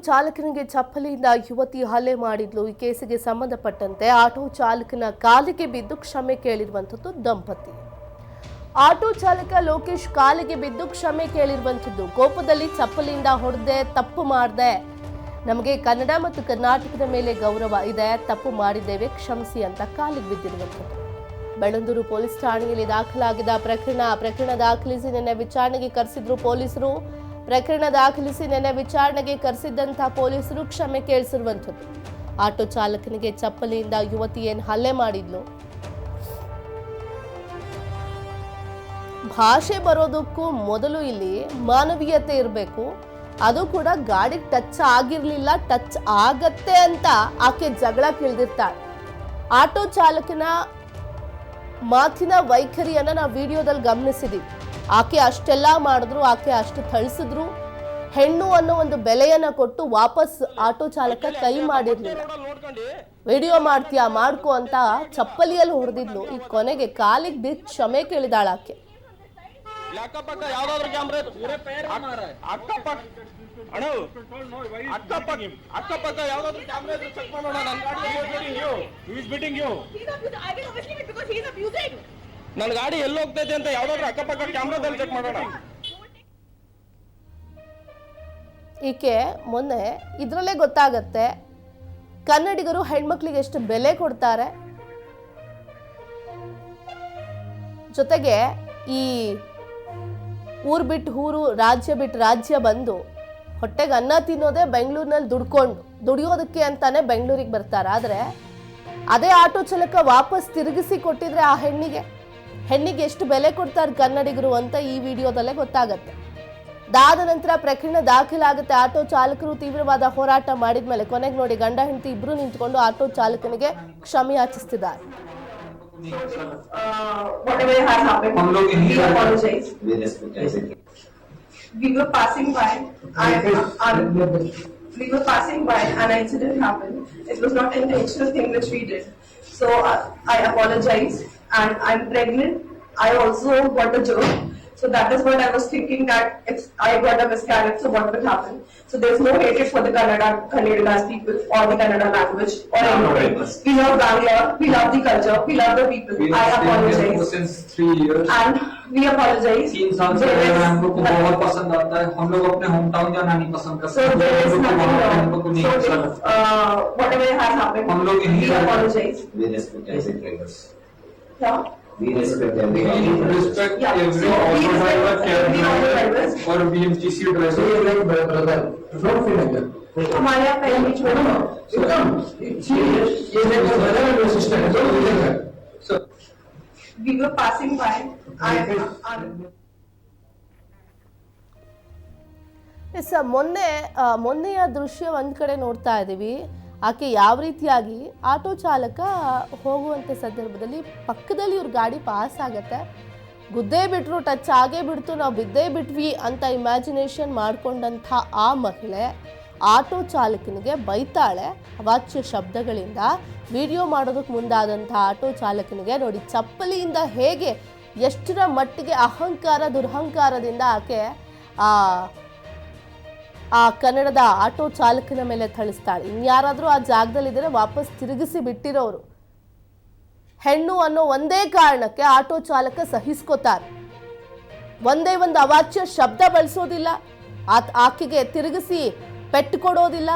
ಚಾಲಕನಿಗೆ ಚಪ್ಪಲಿಯಿಂದ ಯುವತಿ ಹಲ್ಲೆ ಮಾಡಿದ್ಲು. ಈ ಕೇಸಿಗೆ ಸಂಬಂಧಪಟ್ಟಂತೆ ಆಟೋ ಚಾಲಕನ ಕಾಲಿಗೆ ಬಿದ್ದು ಕ್ಷಮೆ ಕೇಳಿರುವಂಥದ್ದು ದಂಪತಿ. ಆಟೋ ಚಾಲಕ ಲೋಕೇಶ್ ಕಾಲಿಗೆ ಬಿದ್ದು ಕ್ಷಮೆ ಕೇಳಿರುವಂಥದ್ದು. ಕೋಪದಲ್ಲಿ ಚಪ್ಪಲಿಯಿಂದ ಹೊಡೆದೆ, ತಪ್ಪು ಮಾಡಿದೆ, ನಮಗೆ ಕನ್ನಡ ಮತ್ತು ಕರ್ನಾಟಕದ ಮೇಲೆ ಗೌರವ ಇದೆ, ತಪ್ಪು ಮಾಡಿದ್ದೇವೆ, ಕ್ಷಮಿಸಿ ಅಂತ ಕಾಲಿಗೆ ಬಿದ್ದಿರುವಂಥದ್ದು. ಬೆಳ್ಳಂದೂರು ಪೊಲೀಸ್ ಠಾಣೆಯಲ್ಲಿ ದಾಖಲಾಗಿದ್ದ ಪ್ರಕರಣ ದಾಖಲಿಸಿ ನಿನ್ನೆ ವಿಚಾರಣೆಗೆ ಕರೆಸಿದ್ರು ಪೊಲೀಸರು. ಕರೆಸಿದ್ದಂತಹ ಪೊಲೀಸರು ಕ್ಷಮೆ ಕೇಳಿಸಿರುವಂಥದ್ದು. ಆಟೋ ಚಾಲಕನಿಗೆ ಚಪ್ಪಲಿಯಿಂದ ಯುವತಿ ಏನು ಹಲ್ಲೆ ಮಾಡಿದ್ಲು. ಭಾಷೆ ಬರೋದಕ್ಕೂ ಮೊದಲು ಇಲ್ಲಿ ಮಾನವೀಯತೆ ಇರಬೇಕು. ಅದು ಕೂಡ ಗಾಡಿ ಟಚ್ ಆಗಿರ್ಲಿಲ್ಲ, ಟಚ್ ಆಗತ್ತೆ ಅಂತ ಆಕೆ ಜಗಳಕ್ಕಿಳಿದಿರ್ತಾಳೆ. ಆಟೋ ಚಾಲಕನ ಮಾತಿನ ವೈಖರಿಯನ್ನ ನಾವು ವಿಡಿಯೋದಲ್ಲಿ ಗಮನಿಸಿದೀವಿ. ಆಕೆ ಅಷ್ಟೆಲ್ಲ ಮಾಡಿದ್ರು, ಆಕೆ ಅಷ್ಟು ಥಳಿಸಿದ್ರು, ಹೆಣ್ಣು ಅನ್ನೋ ಒಂದು ಬೆಲೆಯನ್ನ ಕೊಟ್ಟು ವಾಪಸ್ ಆಟೋ ಚಾಲಕ ಕೈ ಮಾಡಿರ್ಲಿಲ್ಲ. ವಿಡಿಯೋ ಮಾಡ್ತೀಯಾ ಮಾಡ್ಕೋ ಅಂತ ಚಪ್ಪಲಿಯಲ್ಲಿ ಹೊಡೆದಿದ್ಲು. ಈ ಕೊನೆಗೆ ಕಾಲಿಗೆ ಬಿದ್ದು ಕ್ಷಮೆ ಕೇಳಿದಾಳ ಆಕೆ. ಅಕ್ಕಪಕ್ಕ ಯಾವ್ದಾದ್ರು ಕ್ಯಾಮ್ರಾ ಅಕ್ಕಪಕ್ಕ ಯಾವ್ದಾದ್ರು ಕ್ಯಾಮ್ರಾ ಚೆಕ್ ಮಾಡೋಣ. ನನ್ನ ಗಾಡಿ ಎಲ್ಲಿ ಹೋಗ್ತೈತೆ ಅಂತ ಯಾವ್ದಾದ್ರು ಅಕ್ಕಪಕ್ಕ ಕ್ಯಾಮ್ರಾದಲ್ಲಿ ಚೆಕ್ ಮಾಡೋಣ. ಈಕೆ ಮೊನ್ನೆ ಇದ್ರಲ್ಲೇ ಗೊತ್ತಾಗತ್ತೆ ಕನ್ನಡಿಗರು ಹೆಣ್ಮಕ್ಳಿಗೆ ಎಷ್ಟು ಬೆಲೆ ಕೊಡ್ತಾರೆ. ಜೊತೆಗೆ ಈ ಊರು ಬಿಟ್ಟು ಊರು, ರಾಜ್ಯ ಬಿಟ್ಟು ರಾಜ್ಯ ಬಂದು ಹೊಟ್ಟೆಗೆ ಅನ್ನ ತಿನ್ನೋದೇ ಬೆಂಗಳೂರಿನಲ್ಲಿ ದುಡಿಯೋದಕ್ಕೆ ಅಂತಾನೆ ಬೆಂಗಳೂರಿಗೆ ಬರ್ತಾರೆ. ಆದರೆ ಅದೇ ಆಟೋ ಚಾಲಕ ವಾಪಸ್ ತಿರುಗಿಸಿ ಕೊಟ್ಟಿದ್ರೆ ಆ ಹೆಣ್ಣಿಗೆ ಎಷ್ಟು ಬೆಲೆ ಕೊಡ್ತಾರೆ ಕನ್ನಡಿಗರು ಅಂತ ಈ ವಿಡಿಯೋದಲ್ಲೇ ಗೊತ್ತಾಗತ್ತೆ. ಅದಾದ ನಂತರ ಪ್ರಕರಣ ದಾಖಲಾಗುತ್ತೆ. ಆಟೋ ಚಾಲಕರು ತೀವ್ರವಾದ ಹೋರಾಟ ಮಾಡಿದ್ಮೇಲೆ ಕೊನೆಗೆ ನೋಡಿ ಗಂಡ ಹೆಂಡತಿ ಇಬ್ರು ನಿಂತ್ಕೊಂಡು ಆಟೋ ಚಾಲಕನಿಗೆ ಕ್ಷಮೆ ಯಾಚಿಸ್ತಿದ್ದಾರೆ. Whatever has happened, we apologize. We were passing by, an incident happened. It was not an intentional thing which we did. So I apologize, and I'm pregnant. I also got a job. So that is what I was thinking, that if I got a miscarriage, so what would happen? So there's no hatred for the Kannadigas people or the Kannada language or anything. We love Bangalore, we love the culture, we love the people. I apologize. Since 3 years. And we apologize. 3 साल से हम लोग को बहुत पसंद आता है. हम लोग अपने होम टाउन जाना नहीं पसंद करते. So there is nothing wrong. So whatever has happened, we apologize. We respect every drivers. Yeah. We respect every every auto driver, cab driver और BMTC driver. Don't feel like that. हमारे यहाँ पहले बीच में we were passing by. ಮೊನ್ನೆಯ ದೃಶ್ಯ ಒಂದ್ ಕಡೆ ನೋಡ್ತಾ ಇದ್ದೀವಿ. ಆಕೆ ಯಾವ ರೀತಿಯಾಗಿ ಆಟೋ ಚಾಲಕ ಹೋಗುವಂಥ ಸಂದರ್ಭದಲ್ಲಿ ಪಕ್ಕದಲ್ಲಿ ಇವ್ರ ಗಾಡಿ ಪಾಸ್ ಆಗತ್ತೆ, ಗುದ್ದೇ ಬಿಟ್ರು, ಟಚ್ ಆಗೇ ಬಿಡ್ತು, ನಾವು ಬಿದ್ದೇ ಬಿಟ್ವಿ ಅಂತ ಇಮ್ಯಾಜಿನೇಷನ್ ಮಾಡ್ಕೊಂಡಂಥ ಆ ಮಹಿಳೆ ಆಟೋ ಚಾಲಕನಿಗೆ ಬೈತಾಳೆ ಅವಾಚ್ಯ ಶಬ್ದಗಳಿಂದ. ವಿಡಿಯೋ ಮಾಡೋದಕ್ಕೆ ಮುಂದಾದಂಥ ಆಟೋ ಚಾಲಕನಿಗೆ ನೋಡಿ ಚಪ್ಪಲಿಯಿಂದ ಹೇಗೆ ಎಷ್ಟರ ಮಟ್ಟಿಗೆ ದುರಹಂಕಾರದಿಂದ ಆಕೆ ಆ ಕನ್ನಡದ ಆಟೋ ಚಾಲಕನ ಮೇಲೆ ಥಳಿಸ್ತಾಳೆ. ಇನ್ಯಾರಾದ್ರೂ ಆ ಜಾಗದಲ್ಲಿದ್ದರೆ ವಾಪಸ್ ತಿರುಗಿಸಿ ಬಿಟ್ಟಿರೋರು. ಹೆಣ್ಣು ಅನ್ನೋ ಒಂದೇ ಕಾರಣಕ್ಕೆ ಆಟೋ ಚಾಲಕ ಸಹಿಸ್ಕೋತಾರೆ. ಒಂದೇ ಒಂದು ಅವಾಚ್ಯ ಶಬ್ದ ಬಳಸೋದಿಲ್ಲ, ಆಕೆಗೆ ತಿರುಗಿಸಿ ಪೆಟ್ಟು ಕೊಡೋದಿಲ್ಲ.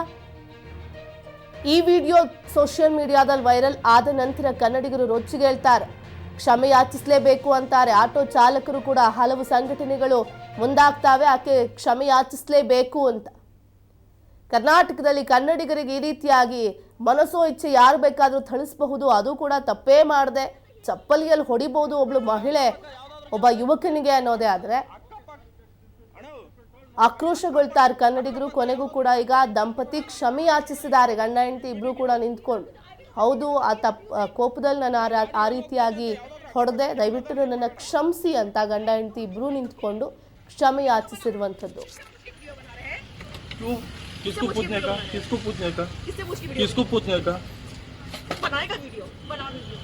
ಈ ವಿಡಿಯೋ ಸೋಷಿಯಲ್ ಮೀಡಿಯಾದಲ್ಲಿ ವೈರಲ್ ಆದ ನಂತರ ಕನ್ನಡಿಗರು ರೊಚ್ಚಿಗೆ ಹೇಳ್ತಾರೆ, ಕ್ಷಮೆ ಯಾಚಿಸಲೇಬೇಕು ಅಂತಾರೆ. ಆಟೋ ಚಾಲಕರು ಕೂಡ ಹಲವು ಸಂಘಟನೆಗಳು ಮುಂದಾಗ್ತಾವೆ ಆಕೆ ಕ್ಷಮೆ ಯಾಚಿಸಲೇಬೇಕು ಅಂತ. ಕರ್ನಾಟಕದಲ್ಲಿ ಕನ್ನಡಿಗರಿಗೆ ಈ ರೀತಿಯಾಗಿ ಮನಸೋ ಇಚ್ಛೆ ಯಾರು ಬೇಕಾದರೂ ಥಳಿಸಬಹುದು, ಅದು ಕೂಡ ತಪ್ಪೇ ಮಾಡದೆ ಚಪ್ಪಲಿಯಲ್ಲಿ ಹೊಡಿಬಹುದು ಒಬ್ಳು ಮಹಿಳೆ ಒಬ್ಬ ಯುವಕನಿಗೆ ಅನ್ನೋದೇ. ಆದರೆ ಆಕ್ರೋಶಗೊಳ್ತಾರೆ ಕನ್ನಡಿಗರು. ಕೊನೆಗೂ ಕೂಡ ಈಗ ದಂಪತಿ ಕ್ಷಮೆ ಯಾಚಿಸಿದ್ದಾರೆ, ಗಂಡ ಹೆಂಡತಿ ಇಬ್ರು ಕೂಡ ನಿಂತ್ಕೊಂಡು. ಹೌದು, ಕೋಪದಲ್ಲಿ ನಾನು ಆ ರೀತಿಯಾಗಿ ಹೊಡೆದೆ, ದಯವಿಟ್ಟು ನನ್ನನ್ನು ಕ್ಷಮಿಸಿ ಅಂತ ಗಂಡ ಹೆಂಡತಿ ಇಬ್ರು ನಿಂತ್ಕೊಂಡು ಕ್ಷಮೆ ಯಾಚಿಸಿರುವಂಥದ್ದು. किसको पूछने का बनाएगा वीडियो, बना वीडियो।